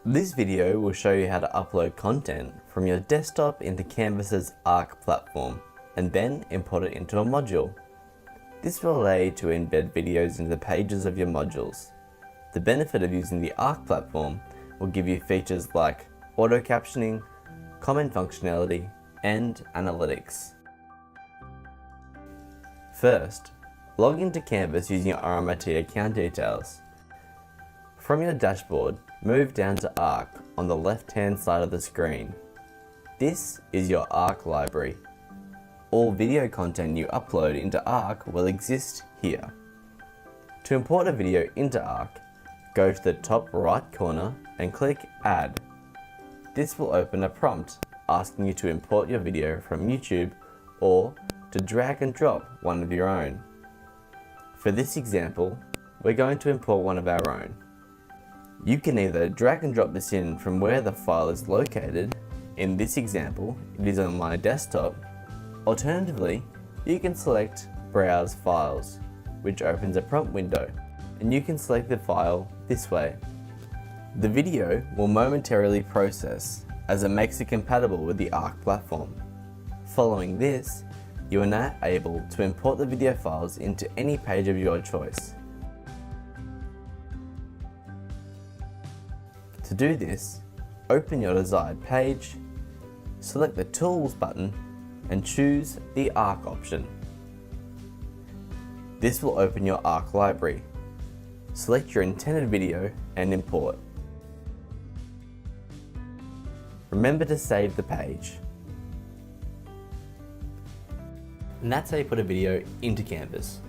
This video will show you how to upload content from your desktop into Canvas's ARC platform and then import it into a module. This will allow you to embed videos into the pages of your modules. The benefit of using the ARC platform will give you features like auto captioning, comment functionality, and analytics. First, log into Canvas using your RMIT account details. From your dashboard, move down to ARC on the left-hand side of the screen. This is your ARC library. All video content you upload into ARC will exist here. To import a video into ARC, go to the top right corner and click Add. This will open a prompt asking you to import your video from YouTube or to drag and drop one of your own. For this example, we're going to import one of our own. You can either drag and drop this in from where the file is located. In this example, it is on my desktop. Alternatively, you can select Browse Files, which opens a prompt window, and you can select the file this way. The video will momentarily process as it makes it compatible with the ARC platform. Following this, you are now able to import the video files into any page of your choice. To do this, open your desired page, select the Tools button, and choose the ARC option. This will open your ARC library. Select your intended video and import. Remember to save the page. And that's how you put a video into Canvas.